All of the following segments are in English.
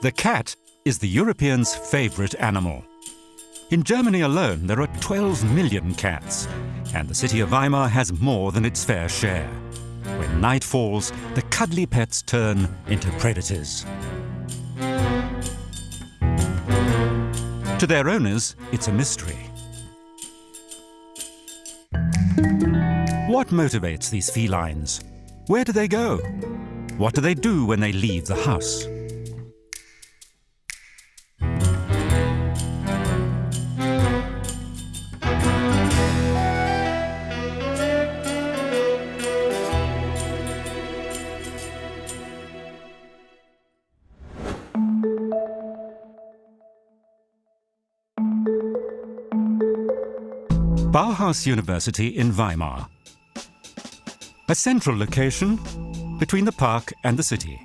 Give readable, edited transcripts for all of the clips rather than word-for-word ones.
The cat is the Europeans' favorite animal. In Germany alone, there are 12 million cats, and the city of Weimar has more than its fair share. When night falls, the cuddly pets turn into predators. To their owners, it's a mystery. What motivates these felines? Where do they go? What do they do when they leave the house? Bauhaus University in Weimar. A central location between the park and the city.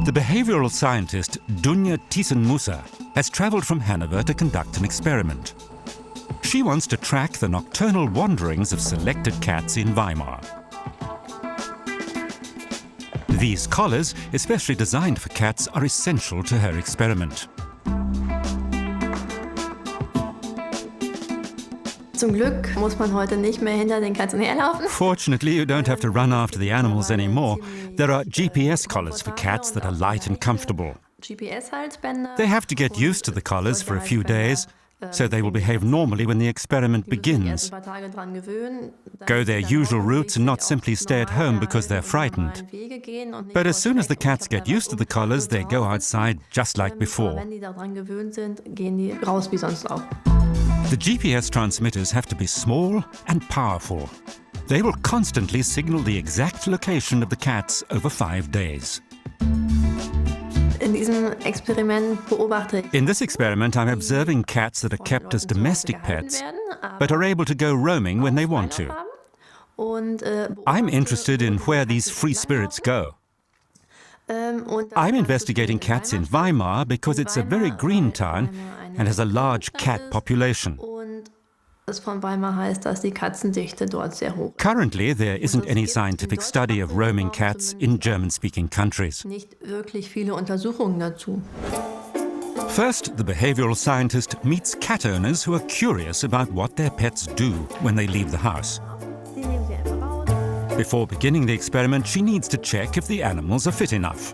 The behavioral scientist Dunja Thyssen-Musser has traveled from Hanover to conduct an experiment. She wants to track the nocturnal wanderings of selected cats in Weimar. These collars, especially designed for cats, are essential to her experiment. Zum Glück muss man heute nicht mehr hinter den Katzen herlaufen. Fortunately, you don't have to run after the animals anymore. There are GPS collars for cats that are light and comfortable. They have to get used to the collars for a few days, so they will behave normally when the experiment begins. Go their usual routes and not simply stay at home because they're frightened. But as soon as the cats get used to the collars, they go outside just like before. The GPS transmitters have to be small and powerful. They will constantly signal the exact location of the cats over 5 days. In this experiment, I'm observing cats that are kept as domestic pets, but are able to go roaming when they want to. I'm interested in where these free spirits go. I'm investigating cats in Weimar because it's a very green town and has a large cat population. Currently, there isn't any scientific study of roaming cats in German-speaking countries. First, the behavioral scientist meets cat owners who are curious about what their pets do when they leave the house. Before beginning the experiment, she needs to check if the animals are fit enough.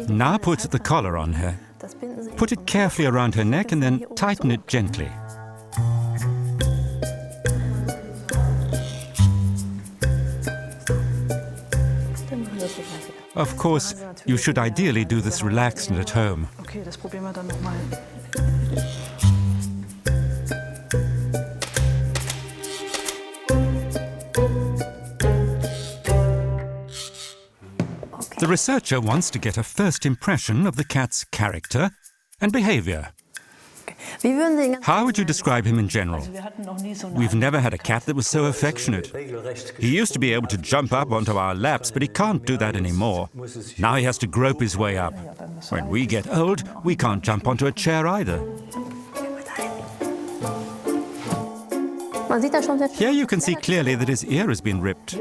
Now put the collar on her. Put it carefully around her neck and then tighten it gently. Of course, you should ideally do this relaxed and at home. The researcher wants to get a first impression of the cat's character and behavior. How would you describe him in general? We've never had a cat that was so affectionate. He used to be able to jump up onto our laps, but he can't do that anymore. Now he has to grope his way up. When we get old, we can't jump onto a chair either. Here you can see clearly that his ear has been ripped.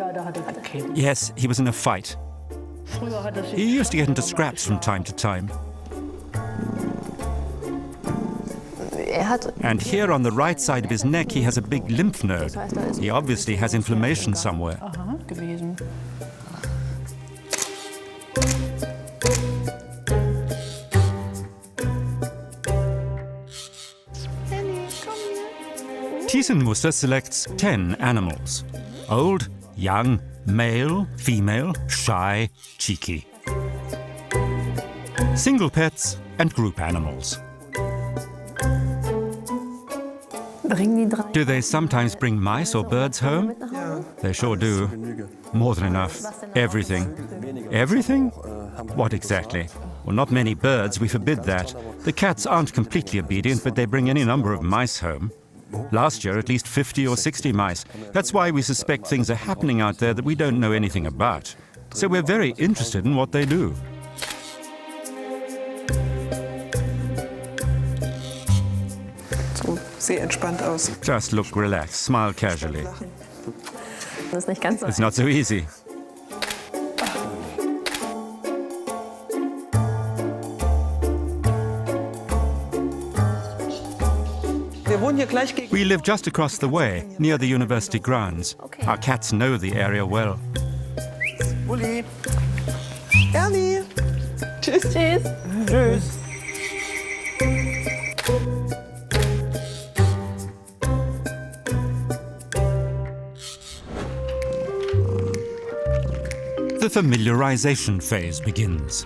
Yes, he was in a fight. He used to get into scraps from time to time. And here on the right side of his neck, he has a big lymph node. He obviously has inflammation somewhere. Thyssen-Musser selects 10 animals. Old, young, male, female, shy, cheeky. Single pets and group animals. Do they sometimes bring mice or birds home? They sure do. More than enough. Everything. Everything? What exactly? Well, not many birds, we forbid that. The cats aren't completely obedient, but they bring any number of mice home. Last year, at least 50 or 60 mice. That's why we suspect things are happening out there that we don't know anything about. So we're very interested in what they do. Sehr entspannt aus. Just look relaxed, smile casually. Das ist nicht ganz so. It's not so easy. We live just across the way, near the university grounds. Our cats know the area well. Uli. Ernie. Tschüss. Tschüss. Tschüss. The familiarization phase begins.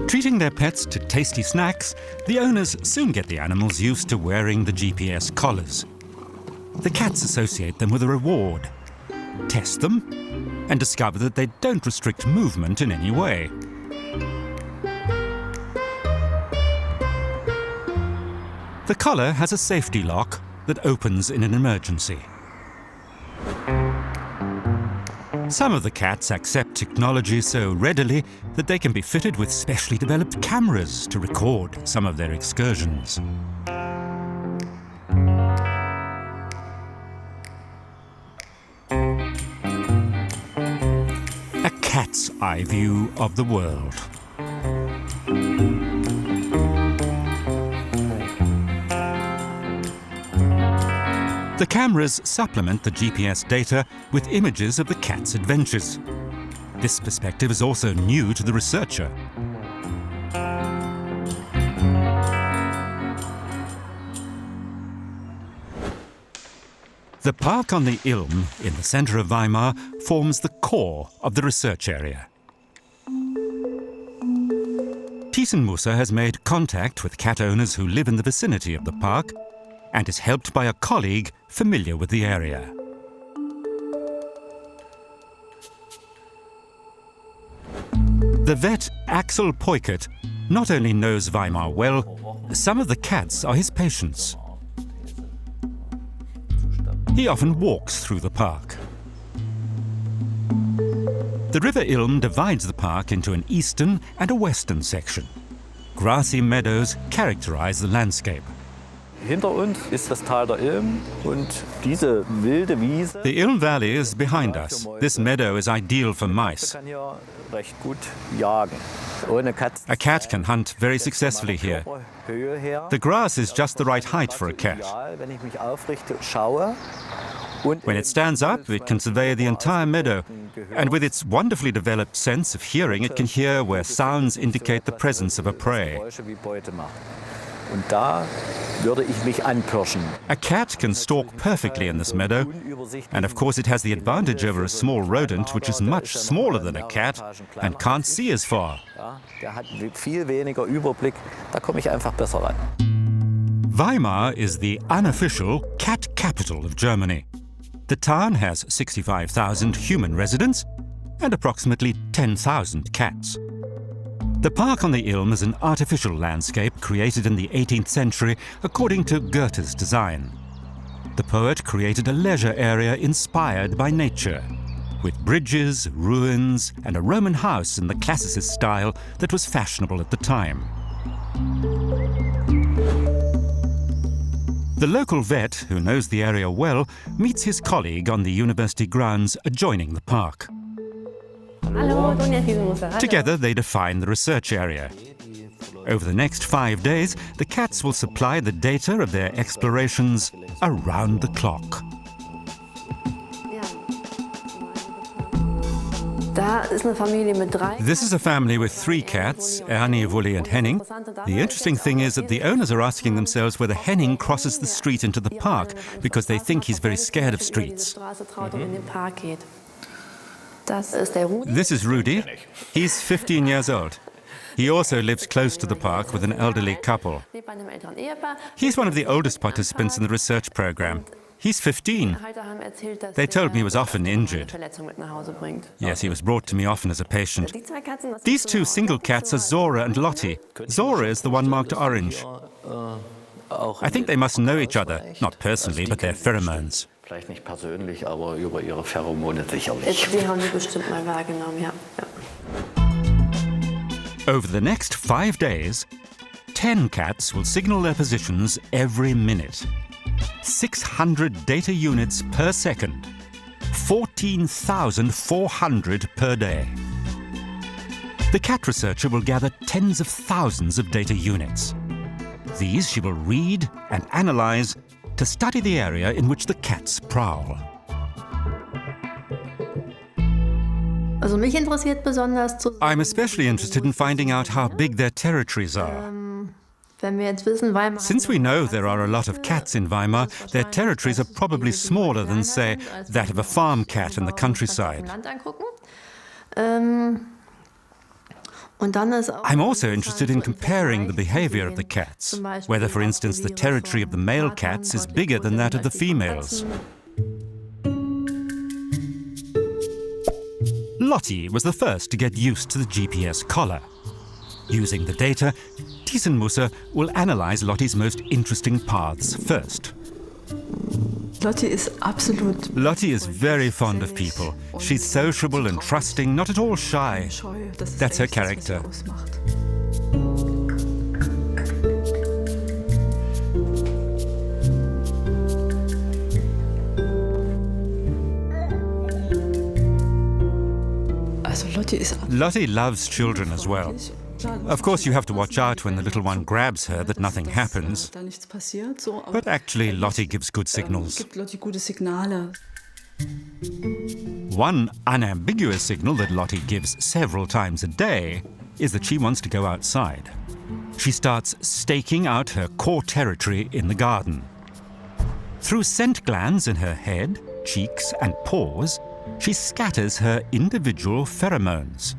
Treating their pets to tasty snacks, the owners soon get the animals used to wearing the GPS collars. The cats associate them with a reward, test them, and discover that they don't restrict movement in any way. The collar has a safety lock that opens in an emergency. Some of the cats accept technology so readily that they can be fitted with specially developed cameras to record some of their excursions. A cat's eye view of the world. The cameras supplement the GPS data with images of the cat's adventures. This perspective is also new to the researcher. The park on the Ilm, in the center of Weimar, forms the core of the research area. Thiesenmusser has made contact with cat owners who live in the vicinity of the park and is helped by a colleague familiar with the area. The vet Axel Peukert not only knows Weimar well, some of the cats are his patients. He often walks through the park. The River Ilm divides the park into an eastern and a western section. Grassy meadows characterize the landscape. Hinter uns ist das Tal der Ilm und diese wilde Wiese. The Ilm Valley is behind us. This meadow is ideal for mice. Kann hier recht gut jagen. Ohne Katz. A cat can hunt very successfully here. Höhe her. The grass is just the right height for a cat. Wenn ich mich aufrichte, schaue. Und When it stands up, it can survey the entire meadow. And with its wonderfully developed sense of hearing, it can hear where sounds indicate the presence of a prey. Geräusche wie Beute macht. Und da würde ich mich anpirschen. A cat can stalk perfectly in this meadow, and of course it has the advantage over a small rodent which is much smaller than a cat and can't see as far. Ja, der hat viel weniger Überblick, da komme ich einfach besser ran. Weimar is the unofficial cat capital of Germany. The town has 65,000 human residents and approximately 10,000 cats. The park on the Ilm is an artificial landscape created in the 18th century according to Goethe's design. The poet created a leisure area inspired by nature, with bridges, ruins, and a Roman house in the classicist style that was fashionable at the time. The local vet, who knows the area well, meets his colleague on the university grounds adjoining the park. Hallo, Sonja Thiesenmusser. Together, they define the research area. Over the next 5 days, the cats will supply the data of their explorations around the clock. This is a family with 3 cats, Ernie, Wulli and Henning. The interesting thing is that the owners are asking themselves whether Henning crosses the street into the park because they think he's very scared of streets. This is Rudi. He's 15 years old. He also lives close to the park with an elderly couple. He's one of the oldest participants in the research program. He's 15. They told me he was often injured. Yes, he was brought to me often as a patient. These 2 single cats are Zora and Lottie. Zora is the one marked orange. I think they must know each other, not personally, but their pheromones. Vielleicht nicht persönlich, aber über ihre Pheromone sicherlich. Die haben die bestimmt mal wahrgenommen, ja. Over the next 5 days, 10 cats will signal their positions every minute. 600 data units per second. 14,400 per day. The cat researcher will gather tens of thousands of data units. These she will read and analyze to study the area in which the cats prowl. Also mich interessiert besonders zu I'm especially interested in finding out how big their territories are. wenn wir jetzt wissen, Weimar. Since we know there are a lot of cats in Weimar, their territories are probably smaller than, say, that of a farm cat in the countryside. I'm also interested in comparing the behavior of the cats, whether, for instance, the territory of the male cats is bigger than that of the females. Lottie was the first to get used to the GPS collar. Using the data, Thiesenmusser will analyze Lottie's most interesting paths first. Lottie is very fond of people. She's sociable and trusting, not at all shy. That's her character. Lottie loves children as well. Of course, you have to watch out when the little one grabs her that nothing happens. But actually, Lottie gives good signals. One unambiguous signal that Lottie gives several times a day is that she wants to go outside. She starts staking out her core territory in the garden. Through scent glands in her head, cheeks, and paws, she scatters her individual pheromones.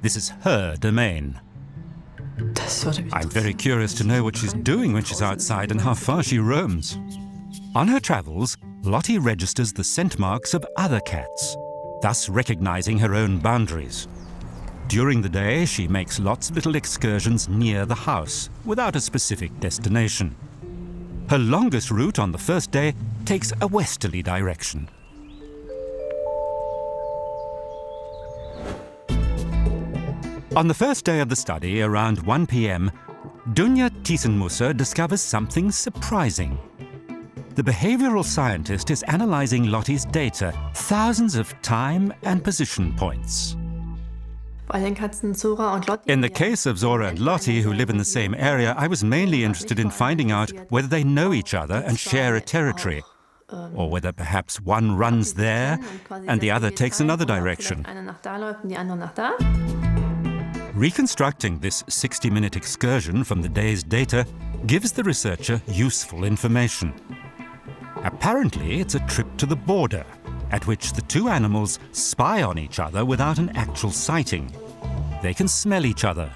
This is her domain. I'm very curious to know what she's doing when she's outside and how far she roams. On her travels, Lottie registers the scent marks of other cats, thus recognizing her own boundaries. During the day, she makes lots of little excursions near the house, without a specific destination. Her longest route on the first day takes a westerly direction. On the first day of the study, around 1 p.m., Dunja Thiesenmusser discovers something surprising. The behavioral scientist is analyzing Lottie's data, thousands of time and position points. In the case of Zora and Lottie, who live in the same area, I was mainly interested in finding out whether they know each other and share a territory, or whether perhaps one runs there and the other takes another direction. Reconstructing this 60-minute excursion from the day's data gives the researcher useful information. Apparently, it's a trip to the border, at which the two animals spy on each other without an actual sighting. They can smell each other.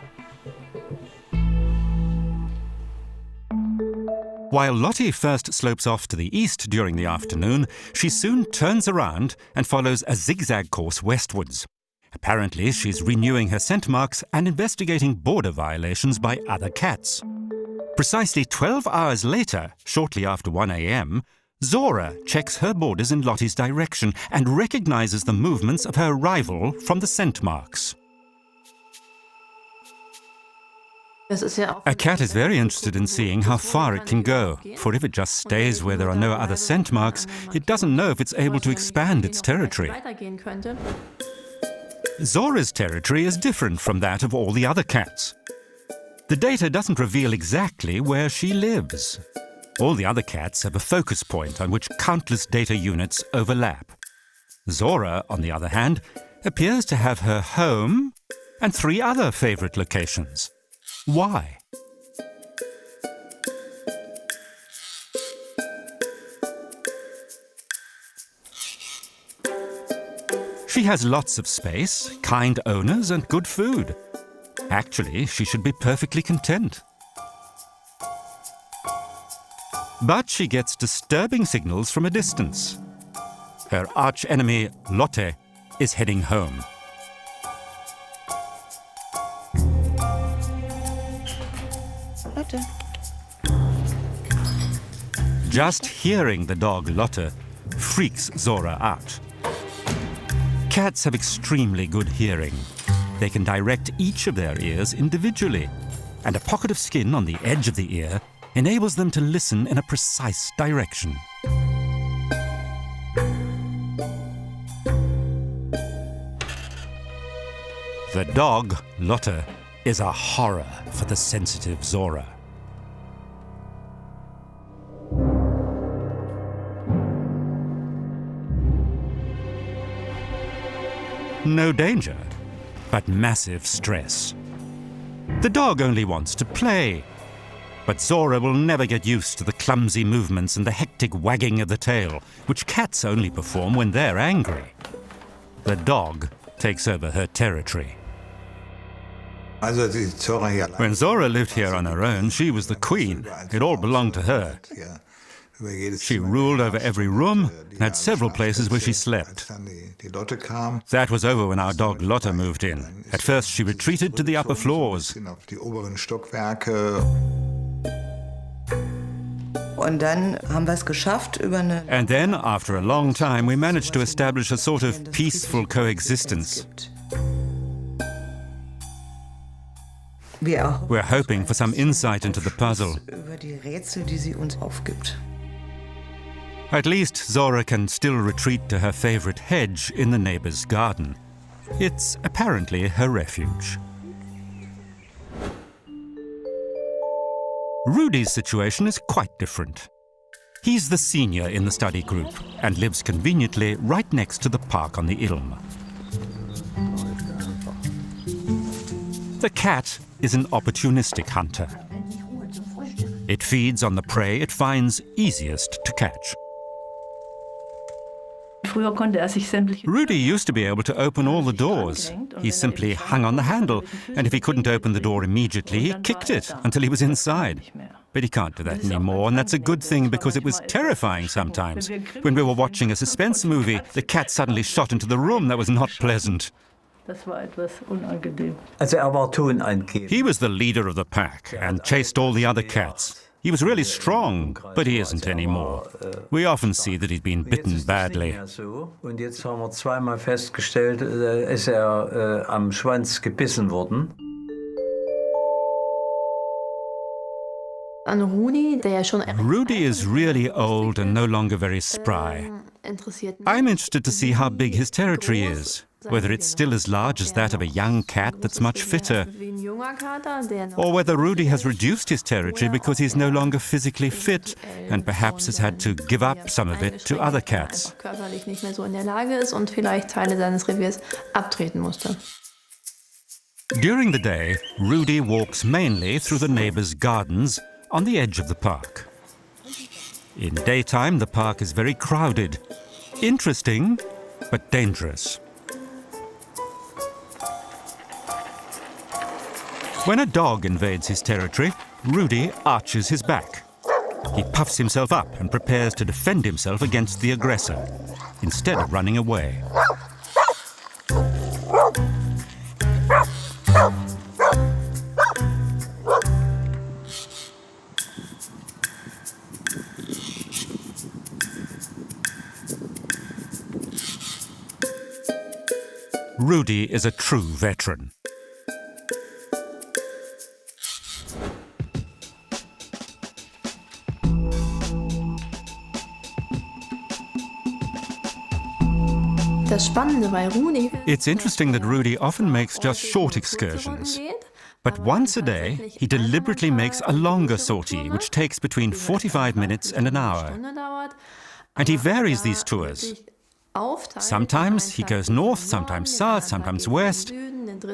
While Lottie first slopes off to the east during the afternoon, she soon turns around and follows a zigzag course westwards. Apparently, she's renewing her scent marks and investigating border violations by other cats. Precisely 12 hours later, shortly after 1 a.m., Zora checks her borders in Lottie's direction and recognizes the movements of her rival from the scent marks. A cat is very interested in seeing how far it can go, for if it just stays where there are no other scent marks, it doesn't know if it's able to expand its territory. Zora's territory is different from that of all the other cats. The data doesn't reveal exactly where she lives. All the other cats have a focus point on which countless data units overlap. Zora, on the other hand, appears to have her home and 3 other favorite locations. Why? She has lots of space, kind owners, and good food. Actually, she should be perfectly content. But she gets disturbing signals from a distance. Her arch-enemy, Lotte, is heading home. Lotte. Just hearing the dog Lotte freaks Zora out. Cats have extremely good hearing. They can direct each of their ears individually, and a pocket of skin on the edge of the ear enables them to listen in a precise direction. The dog, Lotte, is a horror for the sensitive Zora. No danger, but massive stress. The dog only wants to play, but Zora will never get used to the clumsy movements and the hectic wagging of the tail, which cats only perform when they're angry. The dog takes over her territory. When Zora lived here on her own, she was the queen. It all belonged to her. She ruled over every room and had several places where she slept. That was over when our dog Lotte moved in. At first she retreated to the upper floors. Und dann haben wir es geschafft über eine... And then, after a long time, we managed to establish a sort of peaceful coexistence. We're hoping for some insight into the puzzle. Über die Rätsel, die sie uns aufgibt. At least Zora can still retreat to her favorite hedge in the neighbor's garden. It's apparently her refuge. Rudy's situation is quite different. He's the senior in the study group and lives conveniently right next to the park on the Ilm. The cat is an opportunistic hunter. It feeds on the prey it finds easiest to catch. Rudy used to be able to open all the doors. He simply hung on the handle, and if he couldn't open the door immediately, he kicked it until he was inside. But he can't do that anymore, and that's a good thing because it was terrifying sometimes. When we were watching a suspense movie, the cat suddenly shot into the room. That was not pleasant. He was the leader of the pack and chased all the other cats. He was really strong, but he isn't anymore. We often see that he's been bitten badly. Und jetzt haben wir zweimal festgestellt, ist am Schwanz gebissen worden. Rudy is really old and no longer very spry. I'm interested to see how big his territory is, whether it's still as large as that of a young cat that's much fitter, or whether Rudy has reduced his territory because he's no longer physically fit and perhaps has had to give up some of it to other cats. During the day, Rudy walks mainly through the neighbors' gardens on the edge of the park. In daytime, the park is very crowded. Interesting, but dangerous. When a dog invades his territory, Rudy arches his back. He puffs himself up and prepares to defend himself against the aggressor, instead of running away. Rudy is a true veteran. It's interesting that Rudy often makes just short excursions. But once a day, he deliberately makes a longer sortie, which takes between 45 minutes and an hour. And he varies these tours. Sometimes he goes north, sometimes south, sometimes west,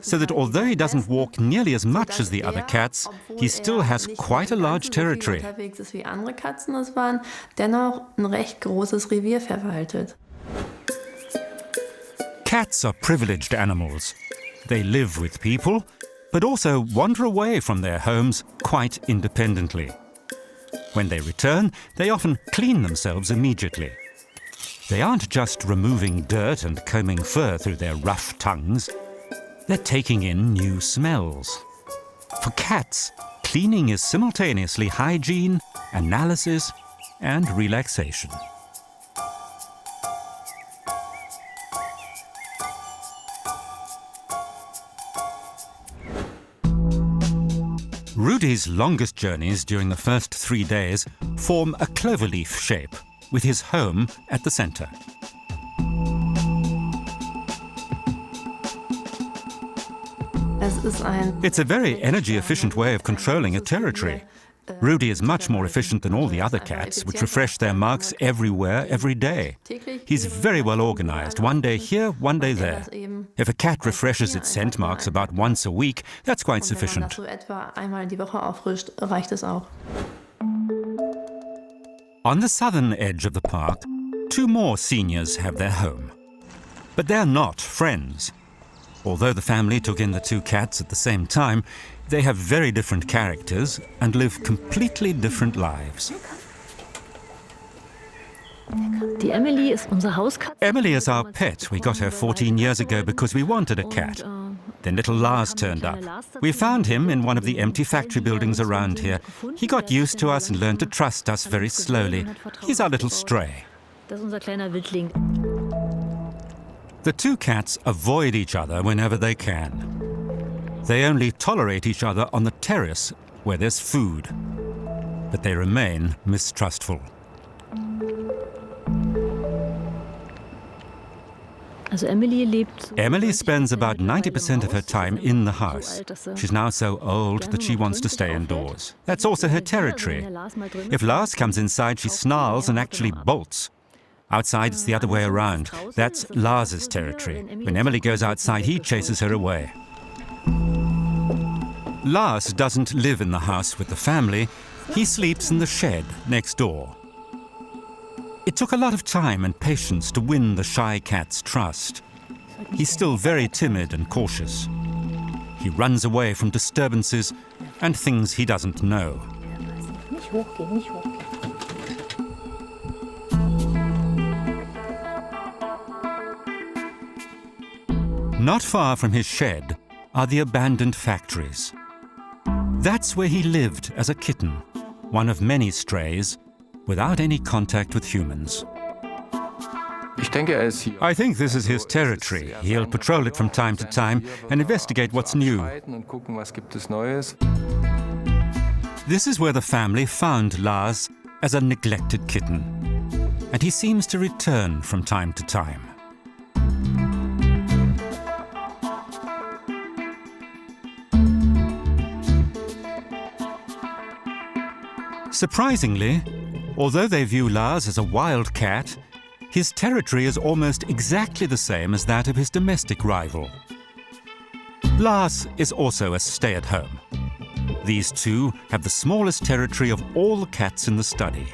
so that although he doesn't walk nearly as much as the other cats, he still has quite a large territory. Cats are privileged animals. They live with people, but also wander away from their homes quite independently. When they return, they often clean themselves immediately. They aren't just removing dirt and combing fur through their rough tongues. They're taking in new smells. For cats, cleaning is simultaneously hygiene, analysis, and relaxation. Rudy's longest journeys during the first 3 days form a cloverleaf shape, with his home at the center. It's a very energy-efficient way of controlling a territory. Rudy is much more efficient than all the other cats, which refresh their marks everywhere, every day. He's very well organized, one day here, one day there. If a cat refreshes its scent marks about once a week, that's quite sufficient. On the southern edge of the park, 2 more seniors have their home. But they're not friends. Although the family took in the 2 cats at the same time, they have very different characters and live completely different lives. Emily is our pet. We got her 14 years ago because we wanted a cat. Then little Lars turned up. We found him in one of the empty factory buildings around here. He got used to us and learned to trust us very slowly. He's our little stray. The 2 cats avoid each other whenever they can. They only tolerate each other on the terrace where there's food. But they remain mistrustful. Emily spends about 90% of her time in the house. She's now so old that she wants to stay indoors. That's also her territory. If Lars comes inside, she snarls and actually bolts. Outside, it's the other way around. That's Lars's territory. When Emily goes outside, he chases her away. Lars doesn't live in the house with the family. He sleeps in the shed next door. It took a lot of time and patience to win the shy cat's trust. He's still very timid and cautious. He runs away from disturbances and things he doesn't know. Not far from his shed are the abandoned factories. That's where he lived as a kitten, one of many strays, without any contact with humans. I think this is his territory. He'll patrol it from time to time and investigate what's new. This is where the family found Lars as a neglected kitten, and he seems to return from time to time. Surprisingly, although they view Lars as a wild cat, his territory is almost exactly the same as that of his domestic rival. Lars is also a stay-at-home. These 2 have the smallest territory of all the cats in the study,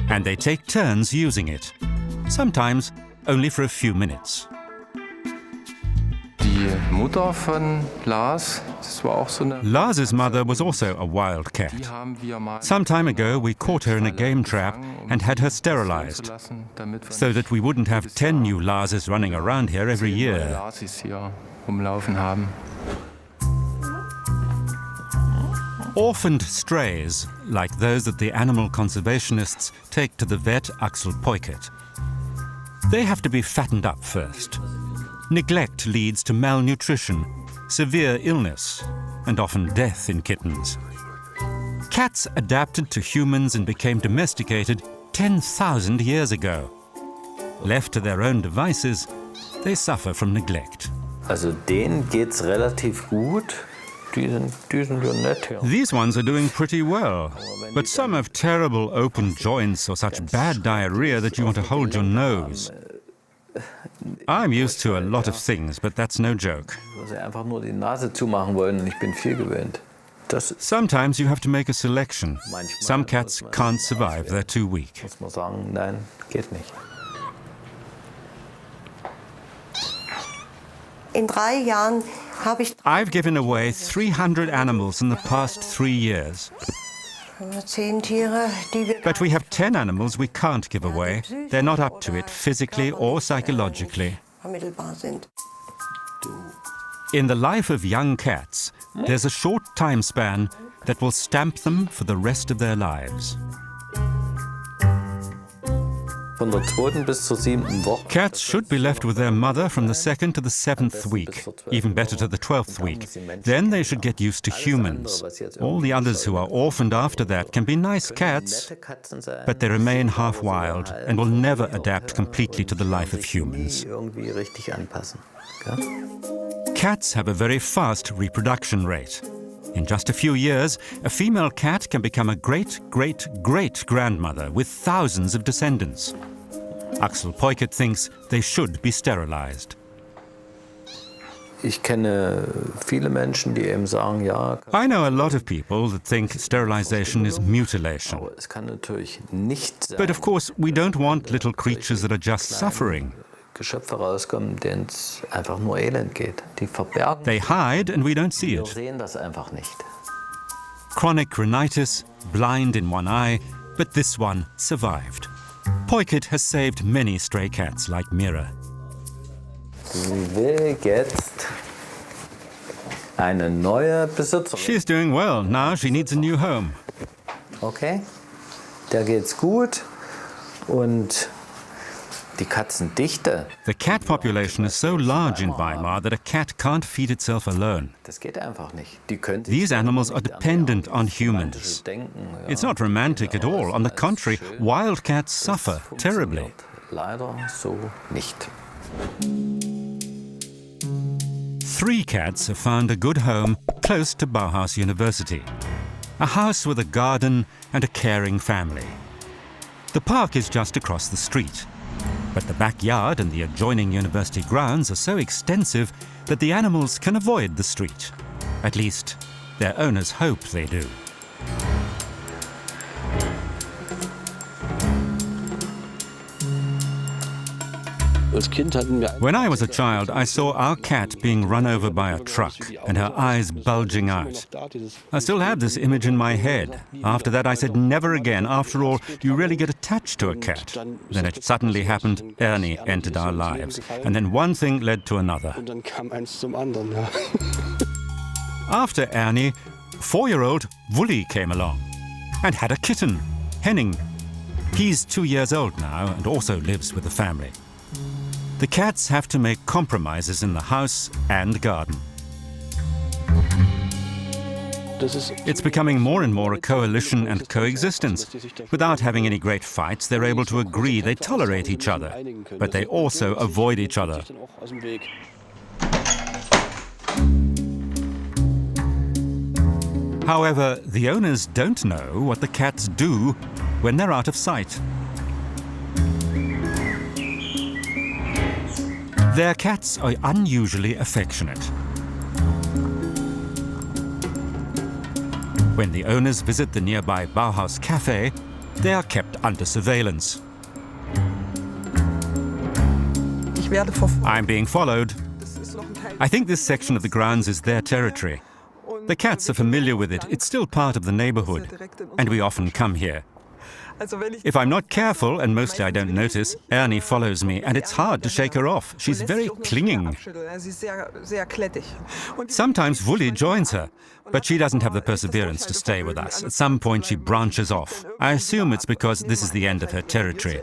and they take turns using it, sometimes only for a few minutes. Lars's mother was also a wild cat. Some time ago, we caught her in a game trap and had her sterilized, so that we wouldn't have 10 new Larses running around here every year. Orphaned strays, like those that the animal conservationists take to the vet Axel Peukert. They have to be fattened up first. Neglect leads to malnutrition, severe illness, and often death in kittens. Cats adapted to humans and became domesticated 10,000 years ago. Left to their own devices, they suffer from neglect. Also denen geht's relativ gut. Die sind ja nett, ja. These ones are doing pretty well, but some have terrible open joints or such bad diarrhea that you want to hold your nose. I'm used to a lot of things, but that's no joke. Einfach nur die Nase zumachen wollen und ich bin viel gewöhnt. Sometimes you have to make a selection. Some cats can't survive, they're too weak. Muss man sagen, nein, geht nicht. In 3 Jahren habe ich I've given away 300 animals in the past 3 years. 10 Tiere, die wir But we have 10 animals we can't give away. They're not up to it physically or psychologically. vermittelbar sind. In the life of young cats, there's a short time span that will stamp them for the rest of their lives. Von der 2. bis zur 7. Woche. Cats should be left with their mother from the 2nd to the 7th week, even better to the 12th week. Then they should get used to humans. All the others who are orphaned after that can be nice cats, but they remain half wild and will never adapt completely to the life of humans. Cats have a very fast reproduction rate. In just a few years, a female cat can become a great-great-great-grandmother with thousands of descendants. Axel Peukert thinks they should be sterilized. Ich kenne viele Menschen, die eben sagen, ja. I know a lot of people that think sterilization is mutilation. Aber es kann natürlich nicht sein, But of course, we don't want little creatures that are just suffering. Geschöpfe rauskommen, denen es einfach nur elend geht. Die verbergen, They hide and we don't see wir it. sehen das einfach nicht. Chronic rhinitis, blind in one eye, but this one survived. Peukert has saved many stray cats like Mira. Sie will jetzt eine neue Besitzerin. She's doing well. Now she needs a new home. Okay, der geht's gut und die Katzendichte, The cat population is so large in Weimar that a cat can't feed itself alone. das geht einfach nicht. Die können sich These animals are nicht dependent ernähren. on Das humans. romantische Denken, ja. It's not romantic at all. On the contrary, wild cats suffer terribly. Leider so nicht. 3 cats have found a good home close to Bauhaus University. A house with a garden and a caring family. The park is just across the street. But the backyard and the adjoining university grounds are so extensive that the animals can avoid the street. At least, their owners hope they do. When I was a child, I saw our cat being run over by a truck and her eyes bulging out. I still have this image in my head. After that, I said, never again. After all, you really get attached to a cat. Then it suddenly happened. Ernie entered our lives. And then one thing led to another. After Ernie, 4-year-old Wully came along and had a kitten, Henning. He's 2 years old now and also lives with the family. The cats have to make compromises in the house and garden. It's becoming more and more a coalition and coexistence. Without having any great fights, they're able to agree, they tolerate each other, but they also avoid each other. However, the owners don't know what the cats do when they're out of sight. Their cats are unusually affectionate. When the owners visit the nearby Bauhaus Cafe, they are kept under surveillance. I'm being followed. I think this section of the grounds is their territory. The cats are familiar with it. It's still part of the neighborhood, and we often come here. If I'm not careful, and mostly I don't notice, Ernie follows me, and it's hard to shake her off. She's very clinging. Sometimes Wully joins her, but she doesn't have the perseverance to stay with us. At some point she branches off. I assume it's because this is the end of her territory.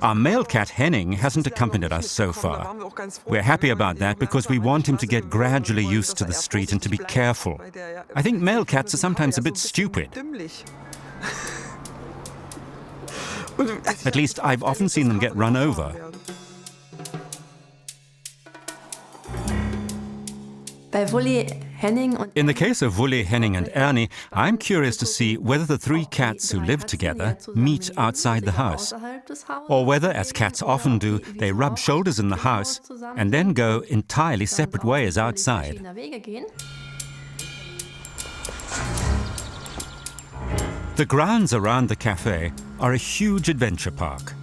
Our male cat Henning hasn't accompanied us so far. We're happy about that because we want him to get gradually used to the street and to be careful. I think male cats are sometimes a bit stupid. At least I've often seen them get run over. Bei Wully, Henning und In the case of Wully, Henning and Ernie, I'm curious to see whether the 3 cats who live together meet outside the house, or whether, as cats often do, they rub shoulders in the house and then go entirely separate ways outside. The grounds around the cafe are a huge adventure park.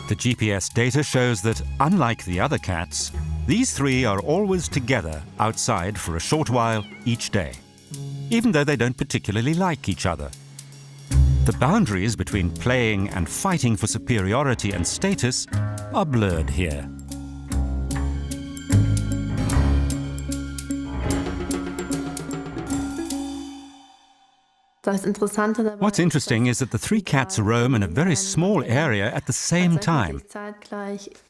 The GPS data shows that, unlike the other cats, these 3 are always together outside for a short while each day, even though they don't particularly like each other. The boundaries between playing and fighting for superiority and status are blurred here. What's interesting is that the 3 cats roam in a very small area at the same time.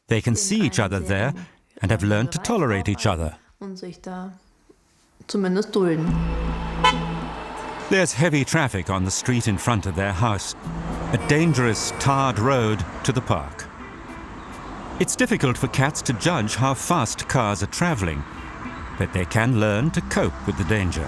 They can see each other there and have learned to tolerate each other. There's heavy traffic on the street in front of their house, a dangerous tarred road to the park. It's difficult for cats to judge how fast cars are traveling, but they can learn to cope with the danger.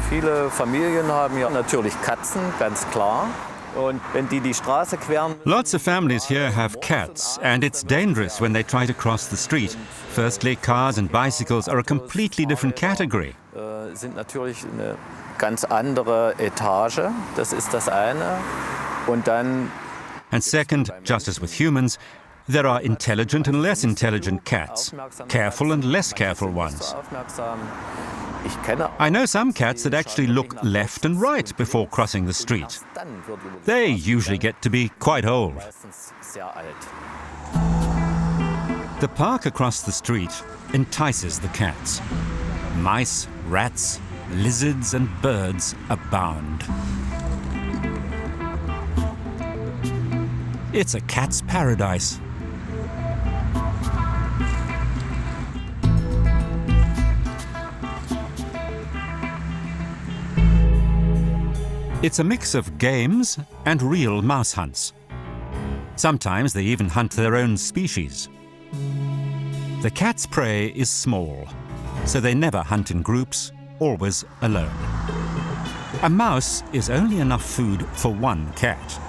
Viele Familien haben ja natürlich Katzen, ganz klar. Und wenn die Straße queren. Lots of families here have cats, and it's dangerous when they try to cross the street. Firstly, cars and bicycles are a completely different category. Sind natürlich eine ganz andere Etage, das ist das eine. Und dann. And second, just as with humans, there are intelligent and less intelligent cats, careful and less careful ones. I know some cats that actually look left and right before crossing the street. They usually get to be quite old. The park across the street entices the cats. Mice, rats, lizards and birds abound. It's a cat's paradise. It's a mix of games and real mouse hunts. Sometimes they even hunt their own species. The cat's prey is small, so they never hunt in groups, always alone. A mouse is only enough food for one cat.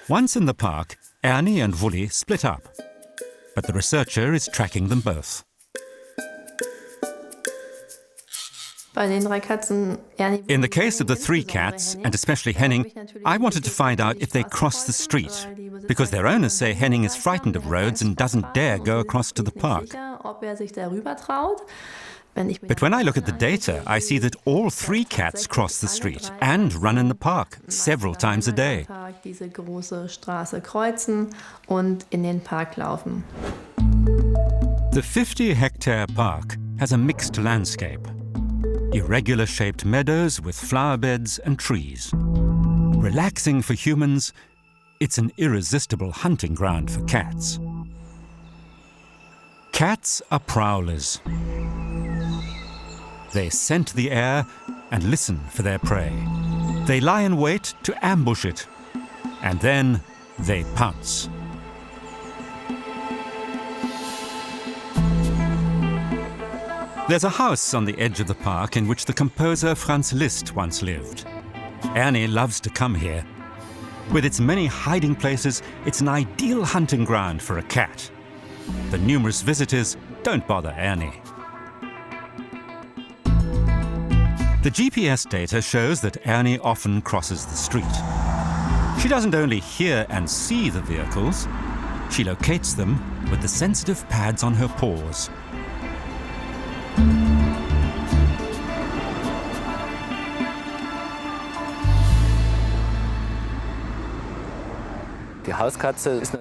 Once in the park, Ernie and Wully split up, but the researcher is tracking them both. In the case of the three cats, and especially Henning, I wanted to find out if they cross the street, because their owners say Henning is frightened of roads and doesn't dare go across to the park. But when I look at the data, I see that all three cats cross the street and run in the park several times a day. The 50-hectare park has a mixed landscape. Irregular-shaped meadows with flower beds and trees. Relaxing for humans, it's an irresistible hunting ground for cats. Cats are prowlers. They scent the air and listen for their prey. They lie in wait to ambush it, and then they pounce. There's a house on the edge of the park in which the composer Franz Liszt once lived. Ernie loves to come here. With its many hiding places, it's an ideal hunting ground for a cat. The numerous visitors don't bother Ernie. The GPS data shows that Ernie often crosses the street. She doesn't only hear and see the vehicles, she locates them with the sensitive pads on her paws.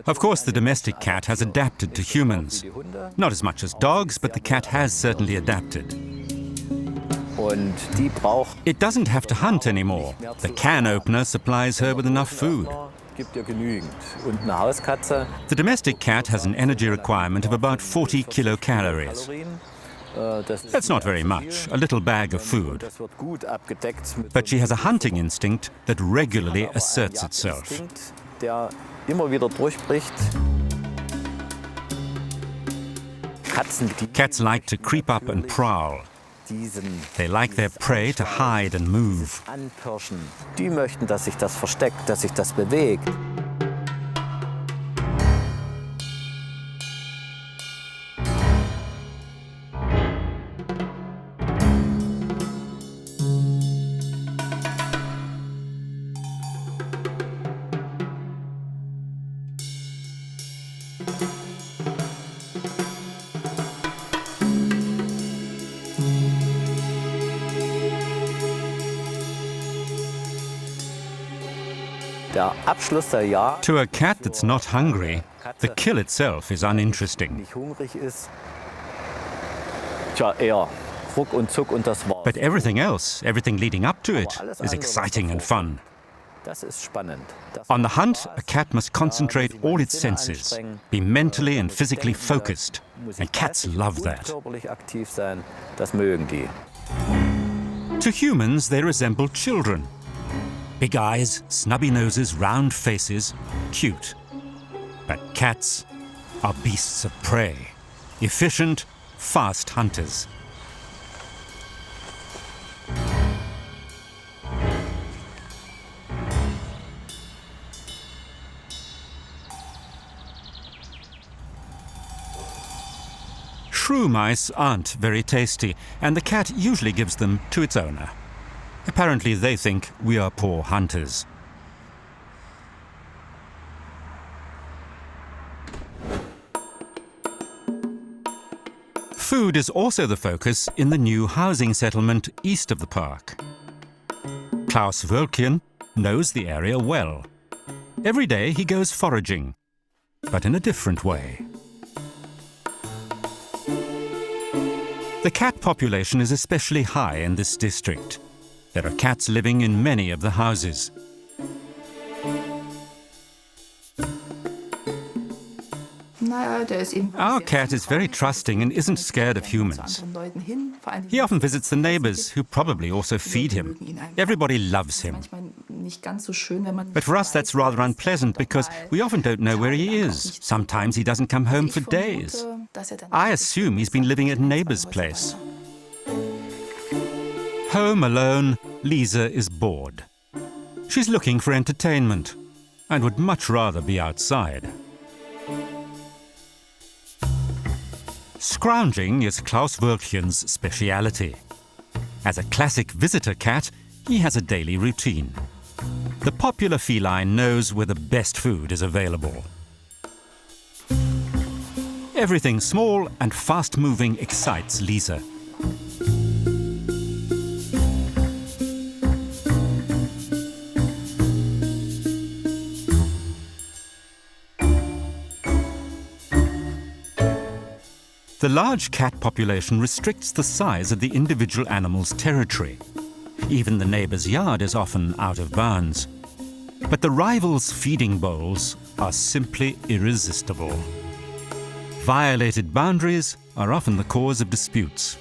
Of course, the domestic cat has adapted to humans. Not as much as dogs, but the cat has certainly adapted. It doesn't have to hunt anymore. The can opener supplies her with enough food. The domestic cat has an energy requirement of about 40 kilocalories. That's not very much, a little bag of food. But she has a hunting instinct that regularly asserts itself. Cats like to creep up and prowl. They like their prey to hide and move. Die möchten, dass sich das versteckt, dass sich das bewegt. To a cat that's not hungry, the kill itself is uninteresting. But everything else, everything leading up to it, is exciting and fun. Das ist spannend. On the hunt, a cat must concentrate all its senses, be mentally and physically focused, and cats love that. Körperlich aktiv sein, das mögen die. To humans, they resemble children. Big eyes, snubby noses, round faces, cute. But cats are beasts of prey, efficient, fast hunters. Shrew mice aren't very tasty, and the cat usually gives them to its owner. Apparently they think we are poor hunters. Food is also the focus in the new housing settlement east of the park. Klaus Wölkchen knows the area well. Every day he goes foraging, but in a different way. The cat population is especially high in this district. There are cats living in many of the houses. Our cat is very trusting and isn't scared of humans. He often visits the neighbors, who probably also feed him. Everybody loves him. But for us that's rather unpleasant because we often don't know where he is. Sometimes he doesn't come home for days. I assume he's been living at a neighbor's place. Home alone, Lisa is bored. She's looking for entertainment and would much rather be outside. Scrounging is Klaus Wölkchen's speciality. As a classic visitor cat, he has a daily routine. The popular feline knows where the best food is available. Everything small and fast-moving excites Lisa. The large cat population restricts the size of the individual animal's territory. Even the neighbor's yard is often out of bounds. But the rivals' feeding bowls are simply irresistible. Violated boundaries are often the cause of disputes.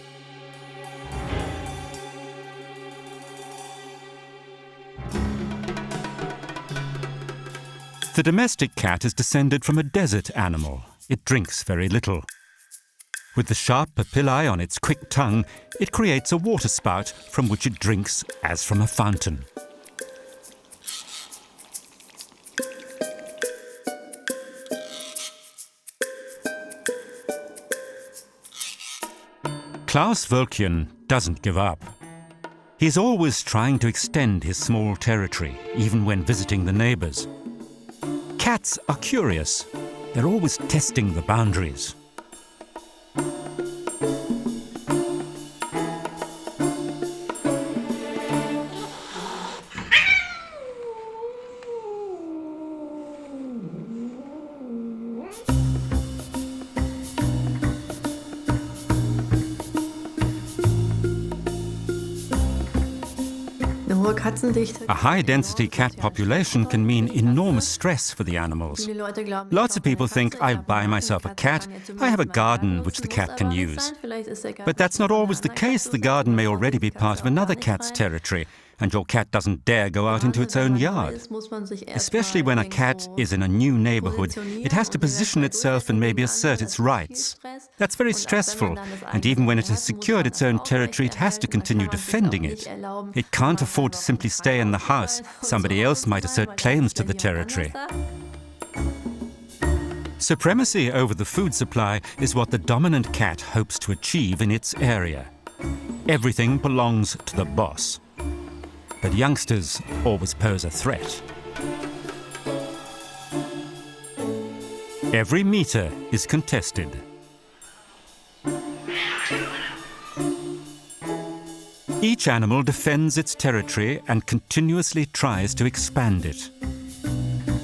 The domestic cat is descended from a desert animal. It drinks very little. With the sharp papillae on its quick tongue, it creates a water spout from which it drinks as from a fountain. Klaus Wölkchen doesn't give up. He's always trying to extend his small territory, even when visiting the neighbors. Cats are curious. They're always testing the boundaries. A high-density cat population can mean enormous stress for the animals. Lots of people think, I'll buy myself a cat, I have a garden which the cat can use. But that's not always the case. The garden may already be part of another cat's territory, and your cat doesn't dare go out into its own yard. Especially when a cat is in a new neighborhood, it has to position itself and maybe assert its rights. That's very stressful, and even when it has secured its own territory, it has to continue defending it. It can't afford to simply stay in the house. Somebody else might assert claims to the territory. Supremacy over the food supply is what the dominant cat hopes to achieve in its area. Everything belongs to the boss. But youngsters always pose a threat. Every meter is contested. Each animal defends its territory and continuously tries to expand it.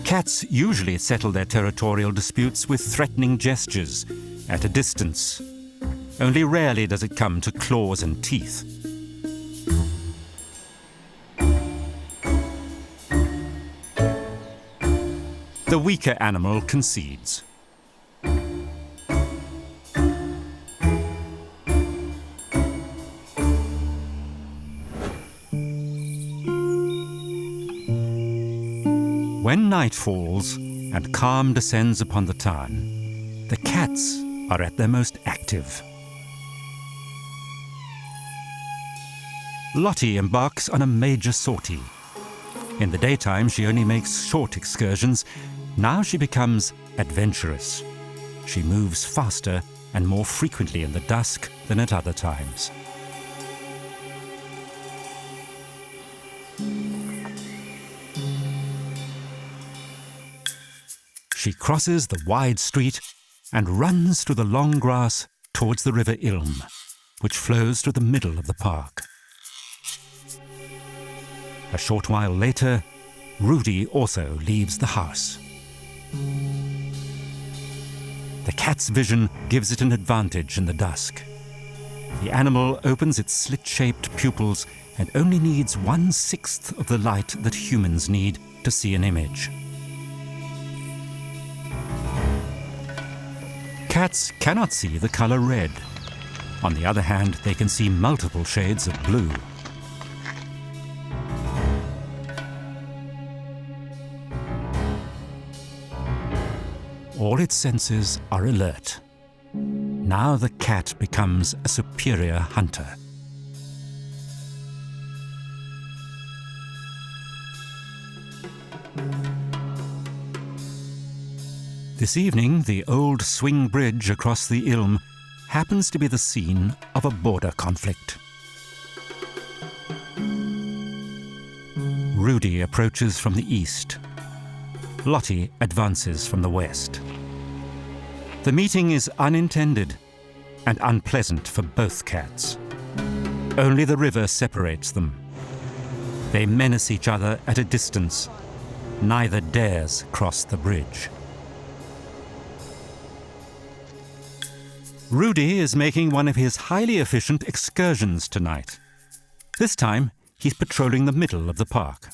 Cats usually settle their territorial disputes with threatening gestures, at a distance. Only rarely does it come to claws and The weaker animal concedes. When night falls and calm descends upon the town, the cats are at their most active. Lottie embarks on a major sortie. In the daytime, she only makes short excursions. Now she becomes adventurous. She moves faster and more frequently in the dusk than at other times. She crosses the wide street and runs through the long grass towards the river Ilm, which flows through the middle of the park. A short while later, Rudy also leaves the house. The cat's vision gives it an advantage in the dusk. The animal opens its slit-shaped pupils and only needs 1/6 of the light that humans need to see an image. Cats cannot see the color red. On the other hand, they can see multiple shades of blue. All its senses are alert. Now the cat becomes a superior hunter. This evening, the old swing bridge across the Ilm happens to be the scene of a border conflict. Rudy approaches from the east. Lottie advances from the west. The meeting is unintended and unpleasant for both cats. Only the river separates them. They menace each other at a distance. Neither dares cross the bridge. Rudy is making one of his highly efficient excursions tonight. This time, he's patrolling the middle of the park.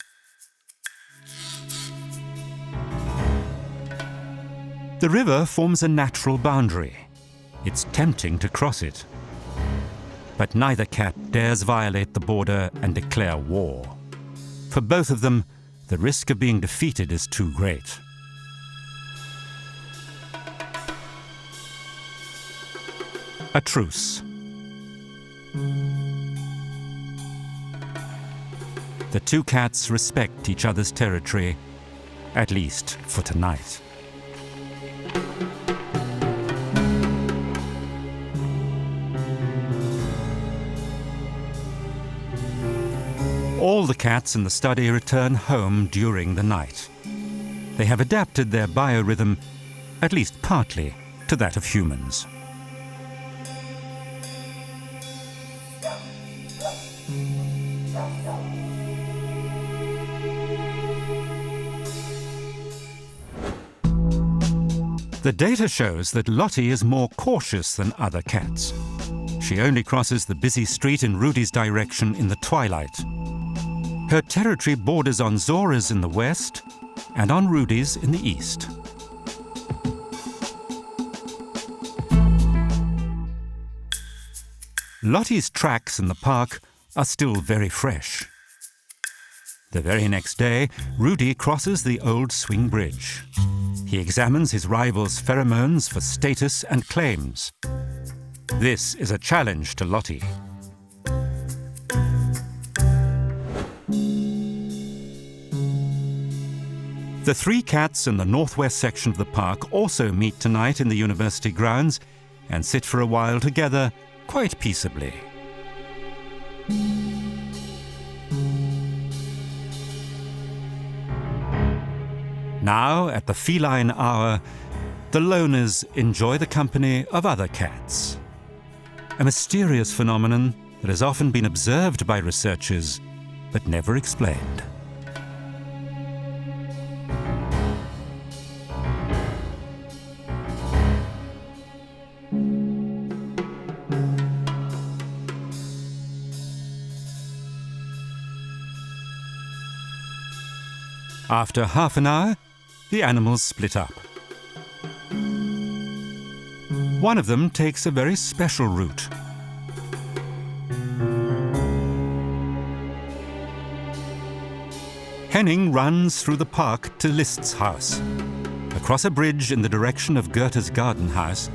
The river forms a natural boundary. It's tempting to cross it. But neither cat dares violate the border and declare war. For both of them, the risk of being defeated is too great. A truce. The two cats respect each other's territory, at least for tonight. All the cats in the study return home during the night. They have adapted their biorhythm, at least partly, to that of humans. The data shows that Lottie is more cautious than other cats. She only crosses the busy street in Rudy's direction in the twilight. Her territory borders on Zora's in the west and on Rudy's in the east. Lottie's tracks in the park are still very fresh. The very next day, Rudy crosses the old swing bridge. He examines his rival's pheromones for status and claims. This is a challenge to Lottie. The three cats in the northwest section of the park also meet tonight in the university grounds and sit for a while together, quite peaceably. Now, at the feline hour, the loners enjoy the company of other cats. A mysterious phenomenon that has often been observed by researchers, but never explained. After half an hour, The animals split up. One of them takes a very special route. Henning runs through the park to List's house, across a bridge in the direction of Goethe's garden house,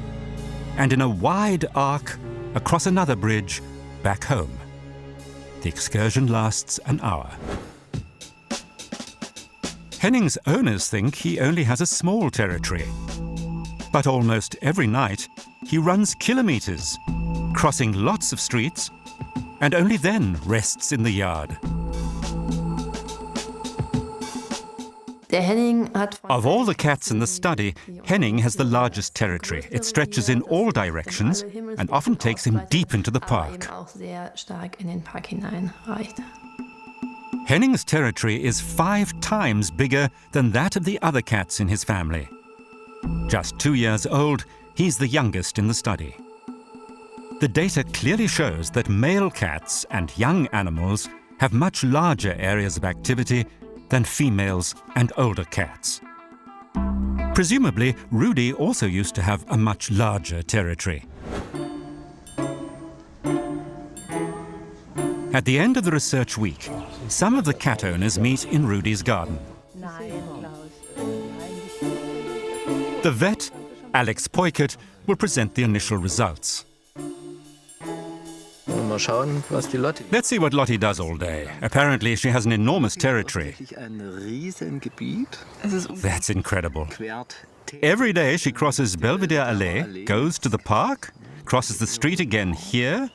and in a wide arc across another bridge back home. The excursion lasts an hour. Henning's owners think he only has a small territory. But almost every night, he runs kilometers, crossing lots of streets, and only then rests in the yard. Of all the cats in the study, Henning has the largest territory. It stretches in all directions and often takes him deep into the park. Henning's territory is 5 times bigger than that of the other cats in his family. Just 2 years old, he's the youngest in the study. The data clearly shows that male cats and young animals have much larger areas of activity than females and older cats. Presumably, Rudy also used to have a much larger territory. At the end of the research week, some of the cat owners meet in Rudy's garden. The vet, Alex Peukert, will present the initial results. Let's see what Lottie does all day. Apparently, she has an enormous territory. That's incredible. Every day she crosses Belvedere Allee, goes to the park, crosses the street again here.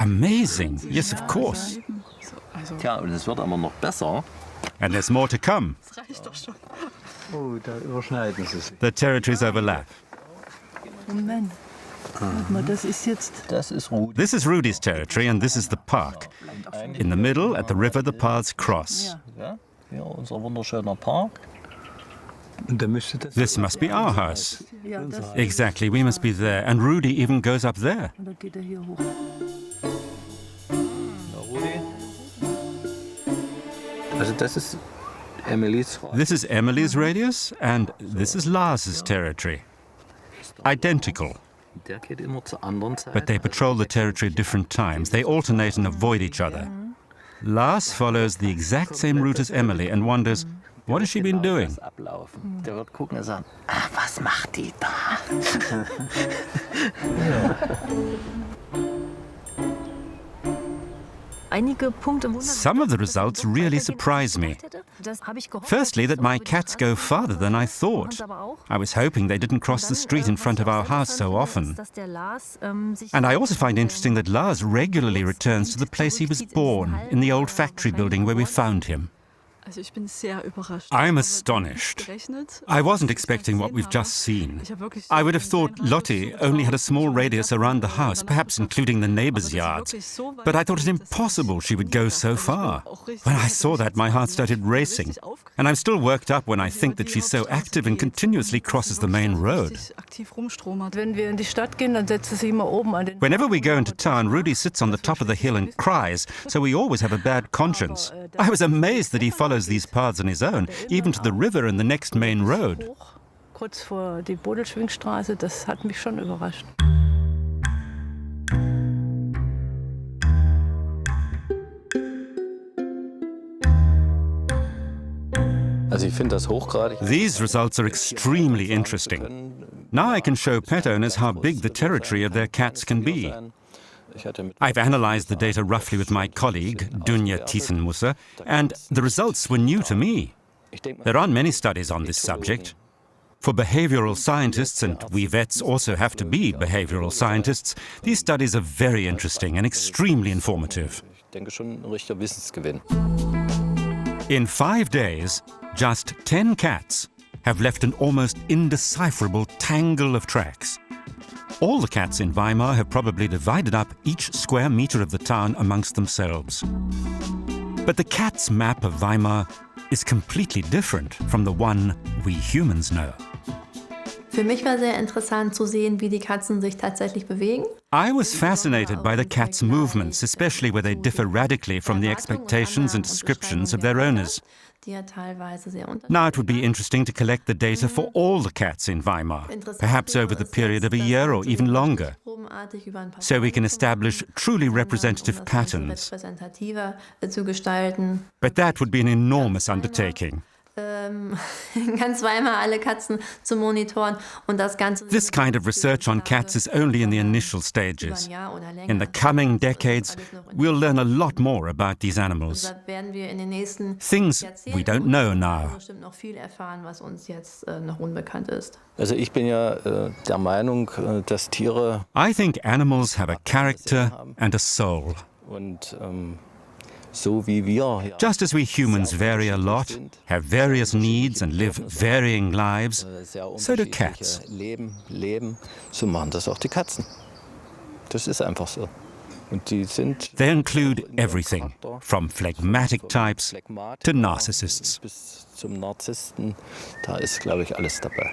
Amazing. Yes, of course. And there's more to come. The territories overlap. This is Rudy's territory and this is the park. In the middle, at the river, the paths cross. This must be our house. Exactly, we must be there. And Rudy even goes up there. This is Emily's radius, and this is Lars's territory. Identical. But they patrol the territory at different times. They alternate and avoid each other. Lars follows the exact same route as Emily and wonders, what has she been doing? Some of the results really surprise me. Firstly, that my cats go farther than I thought. I was hoping they didn't cross the street in front of our house so often. And I also find interesting that Lars regularly returns to the place he was born, in the old factory building where we found him. I'm astonished. I wasn't expecting what we've just seen. I would have thought Lottie only had a small radius around the house, perhaps including the neighbors' yards. But I thought it impossible she would go so far. When I saw that, my heart started racing. And I'm still worked up when I think that she's so active and continuously crosses the main road. Whenever we go into town, Rudy sits on the top of the hill and cries, so we always have a bad conscience. I was amazed that he follows these paths on his own, even to the river and the next main road. These results are extremely interesting. Now I can show pet owners how big the territory of their cats can be. I've analyzed the data roughly with my colleague, Dunja Thiesenmusser, and the results were new to me. There aren't many studies on this subject. For behavioral scientists, and we vets also have to be behavioral scientists, these studies are very interesting and extremely informative. In 5 days, just 10 cats have left an almost indecipherable tangle of tracks. All the cats in Weimar have probably divided up each square meter of the town amongst themselves. But the cat's map of Weimar is completely different from the one we humans know. Für mich war sehr interessant zu sehen, wie die Katzen sich tatsächlich bewegen. I was fascinated by the cats' movements, especially where they differ radically from the expectations and descriptions of their owners. Now it would be interesting to collect the data for all the cats in Weimar, perhaps over the period of a year or even longer, so we can establish truly representative patterns. But that would be an enormous undertaking. Ganz Weimar alle Katzen zu monitoren und das Ganze. This kind of research on cats is only in the initial stages. In the coming decades, we'll learn a lot more about these animals. Things we don't know now. Also ich bin ja der Meinung, dass Tiere I think animals have a character and a soul. und so wie wir Just as we humans vary a lot, have various needs and live varying lives, sehr so do unterschiedliche cats. Leben, so machen das auch die Katzen. Das ist einfach so. Und die sind They include everything, from phlegmatic types to narcissists. bis zum Narzissten, da ist, glaube ich, alles dabei.